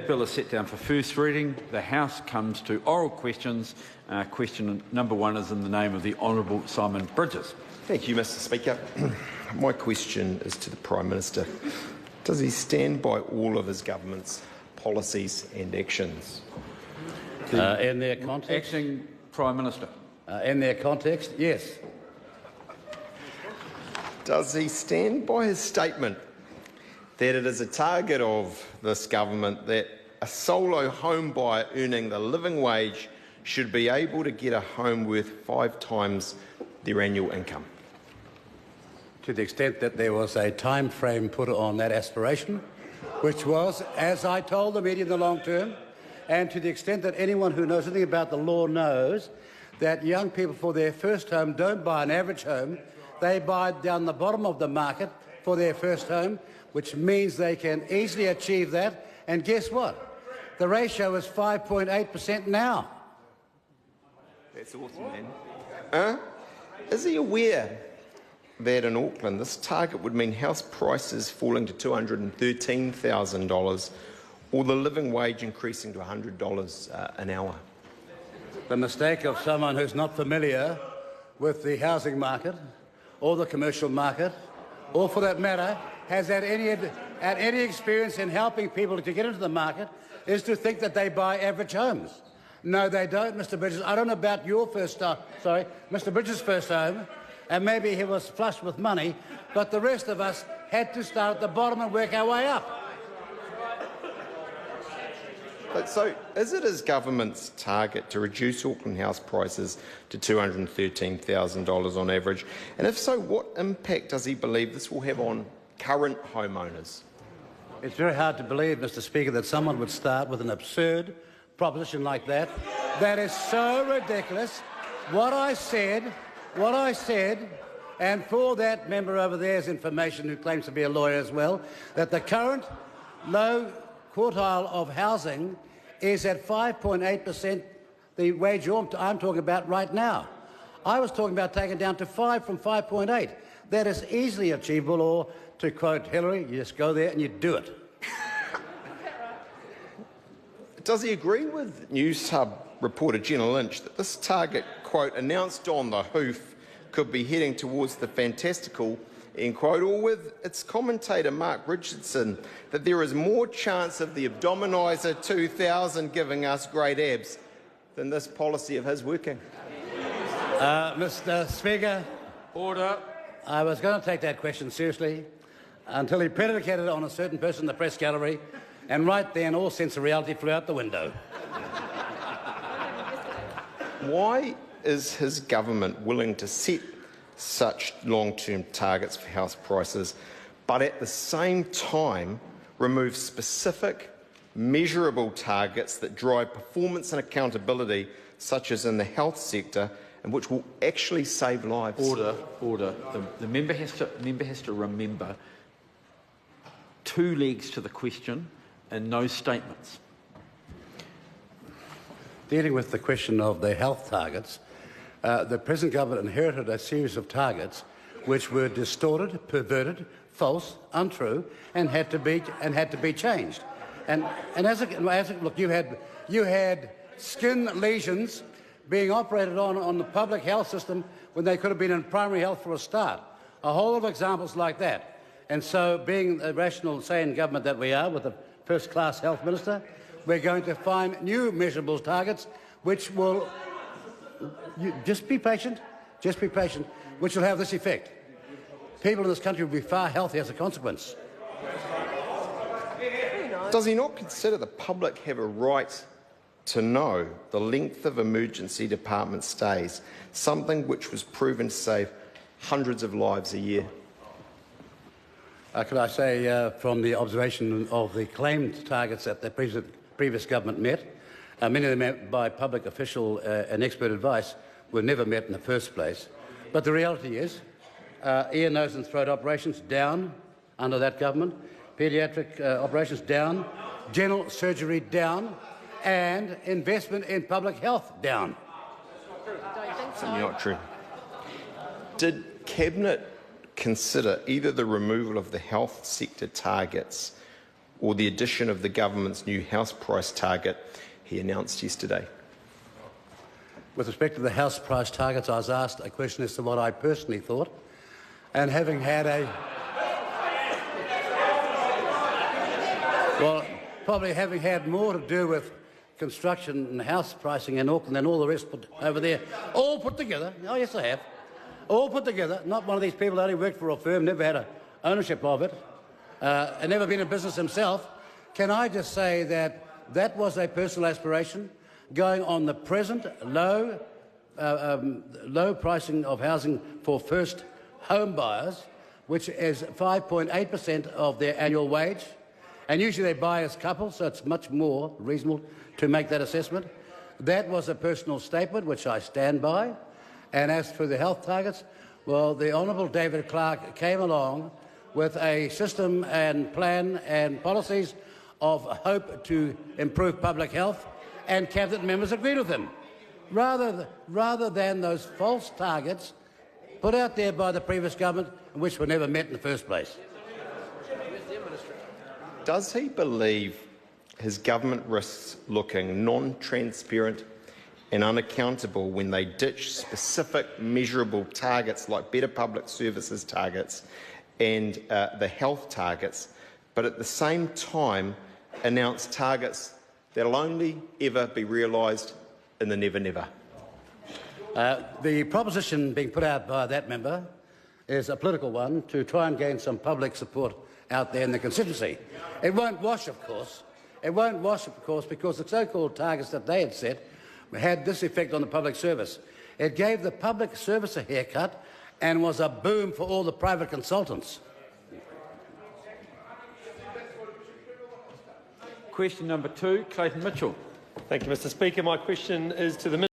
That bill is set down for first reading. The House comes to oral questions. Question number 1 is in the name of the Honourable Simon Bridges. Thank you, Mr Speaker. My question is to the Prime Minister. Does he stand by all of his government's policies and actions? In their context? Acting Prime Minister. In their context, yes. Does he stand by his statement that it is a target of this government that a solo home buyer earning the living wage should be able to get a home worth 5 times their annual income? To the extent that there was a time frame put on that aspiration, which was, as I told the media, in the long term, and to the extent that anyone who knows anything about the law knows that young people for their first home don't buy an average home, they buy down the bottom of the market for their first home, which means they can easily achieve that. And guess what? The ratio is 5.8% now. That's awesome, man. Is he aware that in Auckland this target would mean house prices falling to $213,000 or the living wage increasing to $100 an hour? The mistake of someone who's not familiar with the housing market or the commercial market, or for that matter, has had any experience in helping people to get into the market, is to think that they buy average homes. No, they don't, Mr Bridges. I don't know about your Mr Bridges' first home, and maybe he was flush with money, but the rest of us had to start at the bottom and work our way up. So, is it his government's target to reduce Auckland house prices to $213,000 on average? And if so, what impact does he believe this will have on current homeowners? It's very hard to believe, Mr Speaker, that someone would start with an absurd proposition like that. That is so ridiculous. What I said, and for that member over there's information who claims to be a lawyer as well, that the current low quartile of housing is at 5.8%, the wage I'm talking about right now. I was talking about taking it down to 5 from 5.8. That is easily achievable, or to quote Hillary, you just go there and you do it. Does he agree with News Hub reporter Jenna Lynch that this target, quote, announced on the hoof, could be heading towards the fantastical, end quote, or with its commentator Mark Richardson that there is more chance of the Abdominizer 2000 giving us great abs than this policy of his working? Mr Speaker. Order. I was going to take that question seriously until he predicated it on a certain person in the press gallery, and right then all sense of reality flew out the window. Why is his government willing to set such long-term targets for house prices, but at the same time remove specific, measurable targets that drive performance and accountability, such as in the health sector, and which will actually save lives? Order. The member has to remember 2 legs to the question and no statements. Dealing with the question of the health targets, the present government inherited a series of targets which were distorted, perverted, false, untrue, and had to be changed. And look, you had skin lesions being operated on the public health system when they could have been in primary health for a start. A whole lot of examples like that. And so, being a rational, sane government that we are, with a first-class health minister, we're going to find new measurable targets which will... just be patient, which will have this effect. People in this country will be far healthier as a consequence. Does he not consider the public have a right to know the length of emergency department stays, something which was proven to save hundreds of lives a year? Could I say, from the observation of the claimed targets that the previous government met, many of them met by public official and expert advice, were never met in the first place. But the reality is, ear, nose and throat operations down under that government, paediatric operations down, general surgery down, and investment in public health down. Simply not true. Did Cabinet consider either the removal of the health sector targets or the addition of the government's new house price target he announced yesterday? With respect to the house price targets, I was asked a question as to what I personally thought, and having had probably having had more to do with construction and house pricing in Auckland than all the rest put over there, all put together. Oh yes, I have. All put together. Not one of these people that only worked for a firm, never had a ownership of it, and never been in business himself. Can I just say that that was a personal aspiration, going on the present low pricing of housing for first home buyers, which is 5.8% of their annual wage. And usually they buy as couples, so it's much more reasonable to make that assessment. That was a personal statement, which I stand by. And as for the health targets, well, the Honourable David Clark came along with a system and plan and policies of hope to improve public health, and cabinet members agreed with him. Rather than those false targets put out there by the previous government, which were never met in the first place. Does he believe his government risks looking non-transparent and unaccountable when they ditch specific measurable targets like better public services targets and the health targets, but at the same time announce targets that will only ever be realised in the never-never? The proposition being put out by that member is a political one to try and gain some public support out there in the constituency. It won't wash, of course. It won't wash, of course, because the so-called targets that they had set had this effect on the public service. It gave the public service a haircut and was a boom for all the private consultants. Question number 2, Clayton Mitchell. Thank you, Mr. Speaker. My question is to the